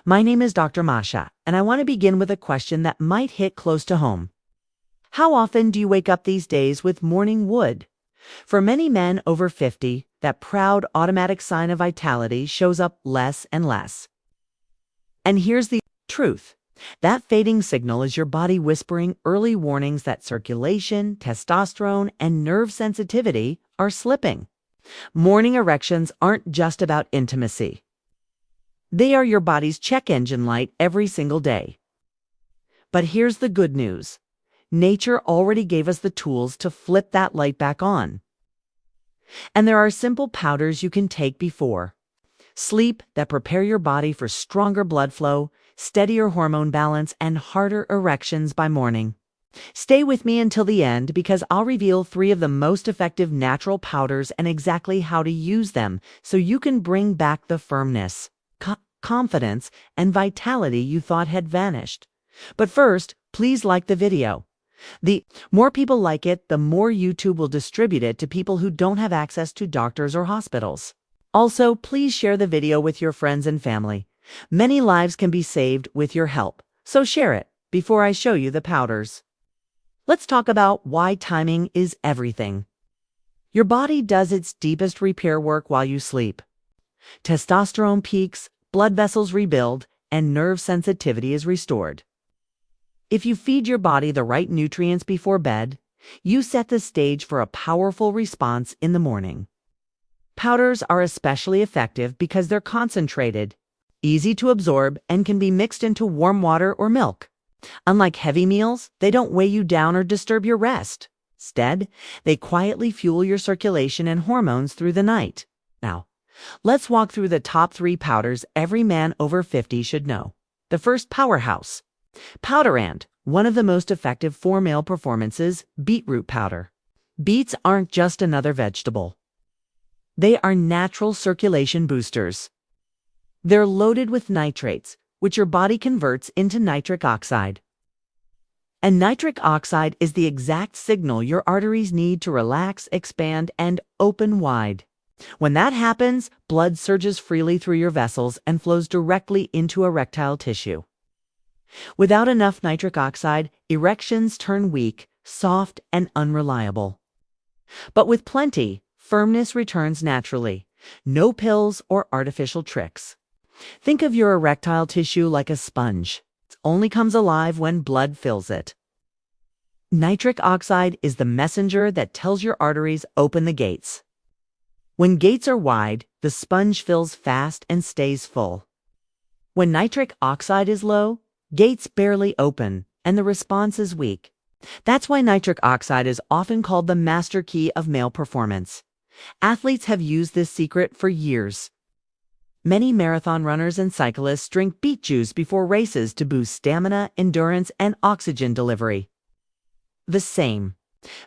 My name is Dr. Masha, and I want to begin with a question that might hit close to home. How often do you wake up these days with morning wood? For many men over 50, that proud automatic sign of vitality shows up less and less. And here's the truth. That fading signal is your body whispering early warnings that circulation, testosterone, and nerve sensitivity are slipping. Morning erections aren't just about intimacy. They are your body's check engine light every single day. But here's the good news. Nature already gave us the tools to flip that light back on. And there are simple powders you can take before sleep that prepare your body for stronger blood flow, steadier hormone balance, and harder erections by morning. Stay with me until the end because I'll reveal 3 of the most effective natural powders and exactly how to use them so you can bring back the firmness, confidence, and vitality you thought had vanished. But first, please like the video. The more people like it, the more YouTube will distribute it to people who don't have access to doctors or hospitals. Also, please share the video with your friends and family. Many lives can be saved with your help, so share it before I show you the powders. Let's talk about why timing is everything. Your body does its deepest repair work while you sleep. Testosterone peaks, blood vessels rebuild, and nerve sensitivity is restored. If you feed your body the right nutrients before bed, you set the stage for a powerful response in the morning. Powders are especially effective because they're concentrated, easy to absorb, and can be mixed into warm water or milk. Unlike heavy meals, they don't weigh you down or disturb your rest. Instead, they quietly fuel your circulation and hormones through the night. Now, let's walk through the top 3 powders every man over 50 should know. The first powerhouse. Powderand, one of the most effective for male performances, beetroot powder. Beets aren't just another vegetable. They are natural circulation boosters. They're loaded with nitrates, which your body converts into nitric oxide. And nitric oxide is the exact signal your arteries need to relax, expand, and open wide. When that happens, blood surges freely through your vessels and flows directly into erectile tissue. Without enough nitric oxide, erections turn weak, soft, and unreliable. But with plenty, firmness returns naturally. No pills or artificial tricks. Think of your erectile tissue like a sponge. It only comes alive when blood fills it. Nitric oxide is the messenger that tells your arteries open the gates. When gates are wide, the sponge fills fast and stays full. When nitric oxide is low, gates barely open, and the response is weak. That's why nitric oxide is often called the master key of male performance. Athletes have used this secret for years. Many marathon runners and cyclists drink beet juice before races to boost stamina, endurance, and oxygen delivery. The same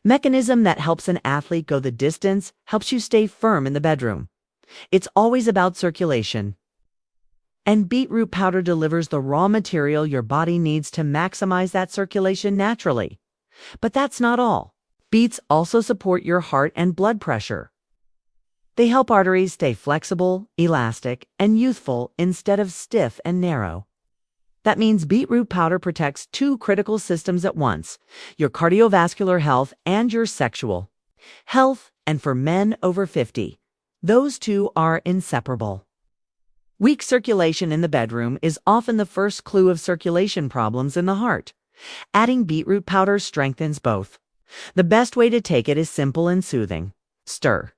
mechanism that helps an athlete go the distance helps you stay firm in the bedroom. It's always about circulation. And beetroot powder delivers the raw material your body needs to maximize that circulation naturally. But that's not all. Beets also support your heart and blood pressure. They help arteries stay flexible, elastic, and youthful instead of stiff and narrow. That means beetroot powder protects 2 critical systems at once, your cardiovascular health and your sexual health, and for men over 50, those 2 are inseparable. Weak circulation in the bedroom is often the first clue of circulation problems in the heart. Adding beetroot powder strengthens both. The best way to take it is simple and soothing. Stir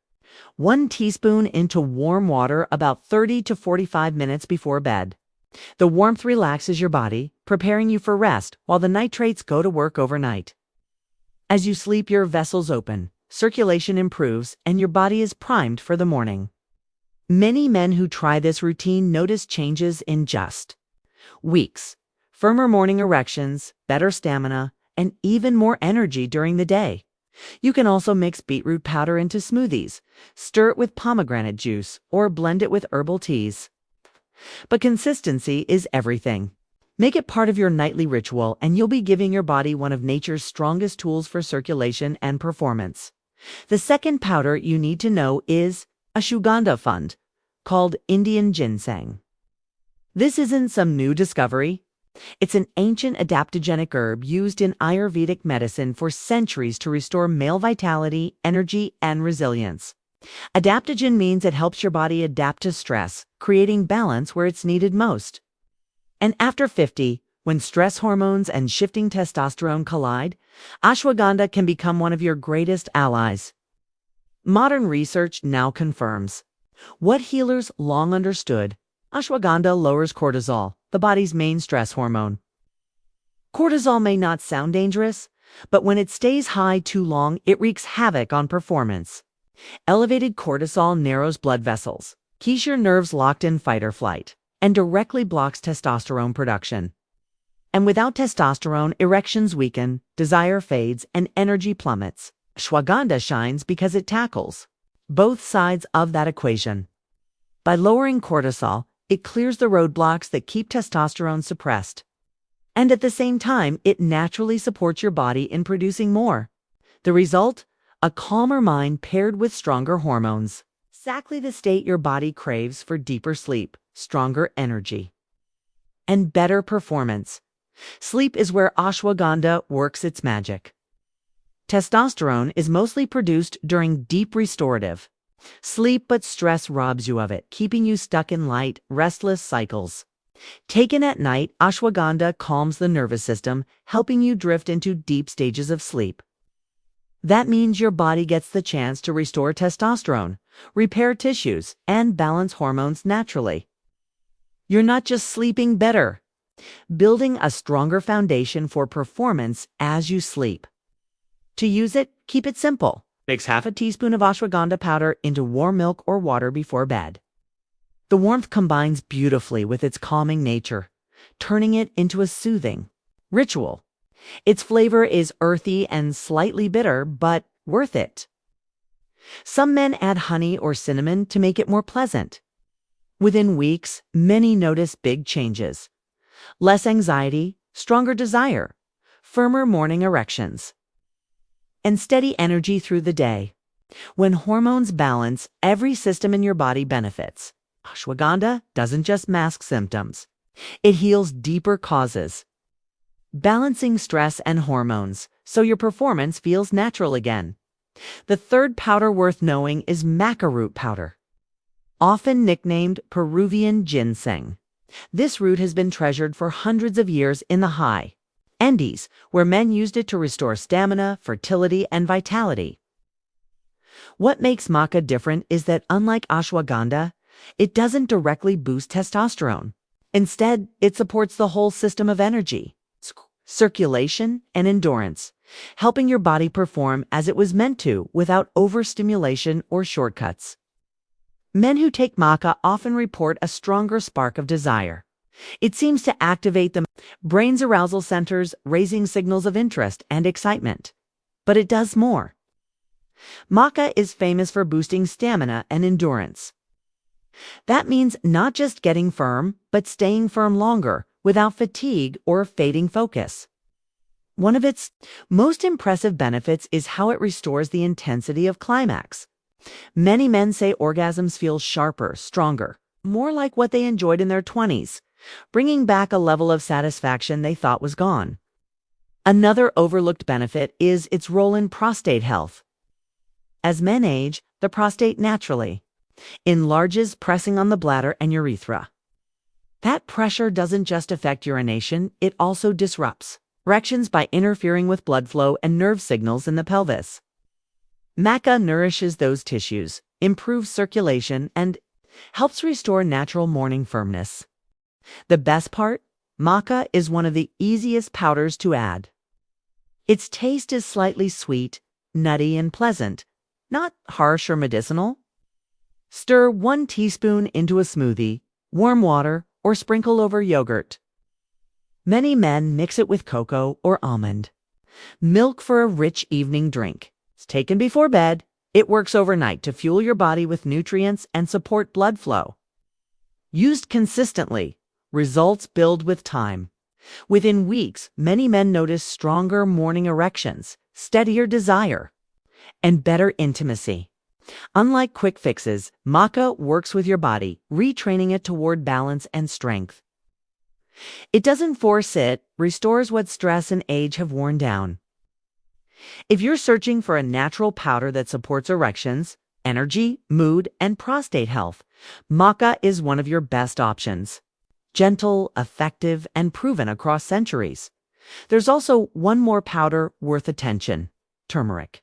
1 teaspoon into warm water about 30 to 45 minutes before bed. The warmth relaxes your body, preparing you for rest while the nitrates go to work overnight. As you sleep, your vessels open, circulation improves, and your body is primed for the morning. Many men who try this routine notice changes in just weeks. Firmer morning erections, better stamina, and even more energy during the day. You can also mix beetroot powder into smoothies, stir it with pomegranate juice, or blend it with herbal teas. But consistency is everything. Make it part of your nightly ritual, and you'll be giving your body one of nature's strongest tools for circulation and performance. The second powder you need to know is ashwagandha fund, called Indian ginseng. This isn't some new discovery. It's an ancient adaptogenic herb used in Ayurvedic medicine for centuries to restore male vitality, energy, and resilience. Adaptogen means it helps your body adapt to stress, creating balance where it's needed most. And after 50, when stress hormones and shifting testosterone collide, ashwagandha can become one of your greatest allies. Modern research now confirms what healers long understood: ashwagandha lowers cortisol, the body's main stress hormone. Cortisol may not sound dangerous, but when it stays high too long, it wreaks havoc on performance. Elevated cortisol narrows blood vessels, keeps your nerves locked in fight or flight, and directly blocks testosterone production. And without testosterone, erections weaken, desire fades, and energy plummets. Ashwagandha shines because it tackles both sides of that equation. By lowering cortisol, it clears the roadblocks that keep testosterone suppressed. And at the same time, it naturally supports your body in producing more. The result? A calmer mind paired with stronger hormones. Exactly the state your body craves for deeper sleep, stronger energy, and better performance. Sleep is where ashwagandha works its magic. Testosterone is mostly produced during deep restorative sleep, but stress robs you of it, keeping you stuck in light, restless cycles. Taken at night, ashwagandha calms the nervous system, helping you drift into deep stages of sleep. That means your body gets the chance to restore testosterone, repair tissues, and balance hormones naturally. You're not just sleeping better, building a stronger foundation for performance as you sleep. To use it, keep it simple. Mix half a teaspoon of ashwagandha powder into warm milk or water before bed. The warmth combines beautifully with its calming nature, turning it into a soothing ritual. Its flavor is earthy and slightly bitter, but worth it. Some men add honey or cinnamon to make it more pleasant. Within weeks, many notice big changes: less anxiety, stronger desire, firmer morning erections, and steady energy through the day. When hormones balance, every system in your body benefits. Ashwagandha doesn't just mask symptoms, it heals deeper causes, balancing stress and hormones so your performance feels natural again. The third powder worth knowing is maca root powder, often nicknamed Peruvian ginseng. This root has been treasured for hundreds of years in the high Andes, where men used it to restore stamina, fertility, and vitality. What makes maca different is that, unlike ashwagandha, it doesn't directly boost testosterone. Instead, it supports the whole system of energy, circulation, and endurance, helping your body perform as it was meant to without overstimulation or shortcuts. Men who take maca often report a stronger spark of desire. It seems to activate the brain's arousal centers, raising signals of interest and excitement. But it does more. Maca is famous for boosting stamina and endurance. That means not just getting firm, but staying firm longer, without fatigue or fading focus. One of its most impressive benefits is how it restores the intensity of climax. Many men say orgasms feel sharper, stronger, more like what they enjoyed in their 20s, bringing back a level of satisfaction they thought was gone. Another overlooked benefit is its role in prostate health. As men age, the prostate naturally enlarges, pressing on the bladder and urethra. That pressure doesn't just affect urination, it also disrupts erections by interfering with blood flow and nerve signals in the pelvis. Maca nourishes those tissues, improves circulation, and helps restore natural morning firmness. The best part? Maca is one of the easiest powders to add. Its taste is slightly sweet, nutty, and pleasant, not harsh or medicinal. Stir 1 teaspoon into a smoothie, warm water, or sprinkle over yogurt. Many men mix it with cocoa or almond milk for a rich evening drink. It's taken before bed. It works overnight to fuel your body with nutrients and support blood flow. Used consistently, results build with time. Within weeks, many men notice stronger morning erections, steadier desire, and better intimacy. Unlike quick fixes, maca works with your body, retraining it toward balance and strength. It doesn't force it, restores what stress and age have worn down. If you're searching for a natural powder that supports erections, energy, mood, and prostate health, maca is one of your best options. Gentle, effective, and proven across centuries. There's also one more powder worth attention: turmeric.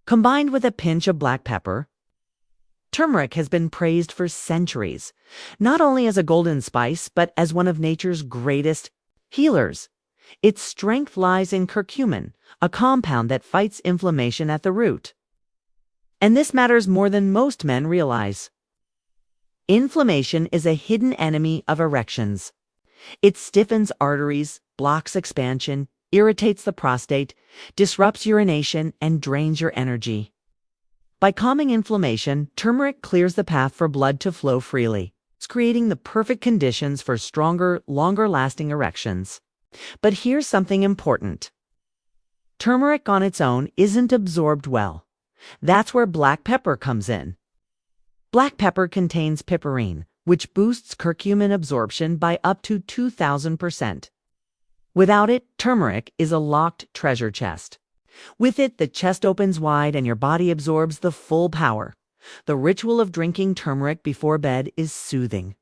Combined with a pinch of black pepper, turmeric has been praised for centuries, not only as a golden spice, but as one of nature's greatest healers. Its strength lies in curcumin, a compound that fights inflammation at the root. And this matters more than most men realize. Inflammation is a hidden enemy of erections. It stiffens arteries, blocks expansion, irritates the prostate, disrupts urination, and drains your energy. By calming inflammation, turmeric clears the path for blood to flow freely. It's creating the perfect conditions for stronger, longer-lasting erections. But here's something important. Turmeric on its own isn't absorbed well. That's where black pepper comes in. Black pepper contains piperine, which boosts curcumin absorption by up to 2,000%. Without it, turmeric is a locked treasure chest. With it, the chest opens wide and your body absorbs the full power. The ritual of drinking turmeric before bed is soothing.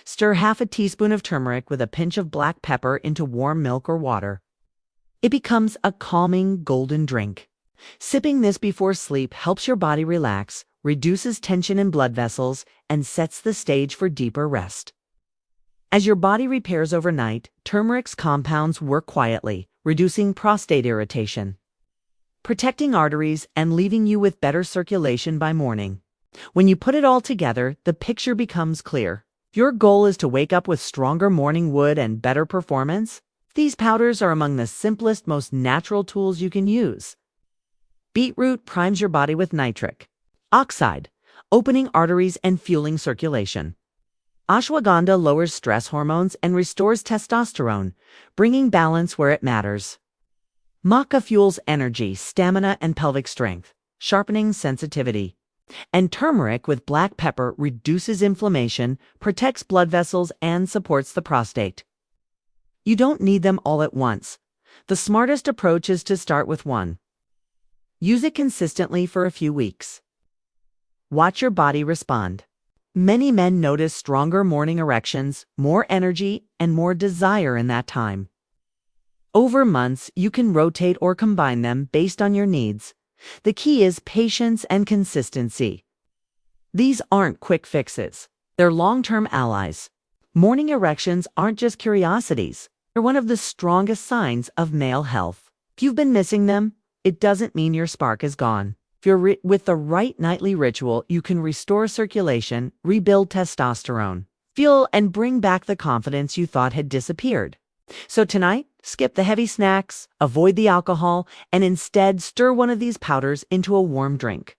Stir half a teaspoon of turmeric with a pinch of black pepper into warm milk or water. It becomes a calming, golden drink. Sipping this before sleep helps your body relax, reduces tension in blood vessels, and sets the stage for deeper rest. As your body repairs overnight, turmeric's compounds work quietly, reducing prostate irritation, protecting arteries, and leaving you with better circulation by morning. When you put it all together, the picture becomes clear. Your goal is to wake up with stronger morning wood and better performance? These powders are among the simplest, most natural tools you can use. Beetroot primes your body with nitric oxide, opening arteries and fueling circulation. Ashwagandha lowers stress hormones and restores testosterone, bringing balance where it matters. Maca fuels energy, stamina, and pelvic strength, sharpening sensitivity. And turmeric with black pepper reduces inflammation, protects blood vessels, and supports the prostate. You don't need them all at once. The smartest approach is to start with one. Use it consistently for a few weeks. Watch your body respond. Many men notice stronger morning erections, more energy, and more desire in that time. Over months, you can rotate or combine them based on your needs. The key is patience and consistency. These aren't quick fixes. They're long-term allies. Morning erections aren't just curiosities. They're one of the strongest signs of male health. If you've been missing them, it doesn't mean your spark is gone. If you're with the right nightly ritual, you can restore circulation, rebuild testosterone, feel and bring back the confidence you thought had disappeared. So tonight, skip the heavy snacks, avoid the alcohol, and instead stir one of these powders into a warm drink.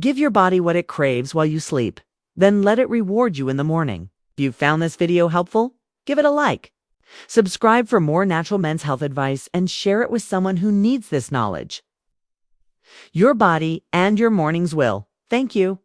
Give your body what it craves while you sleep, then let it reward you in the morning. If you found this video helpful, give it a like. Subscribe for more natural men's health advice and share it with someone who needs this knowledge. Your body and your mornings will. Thank you.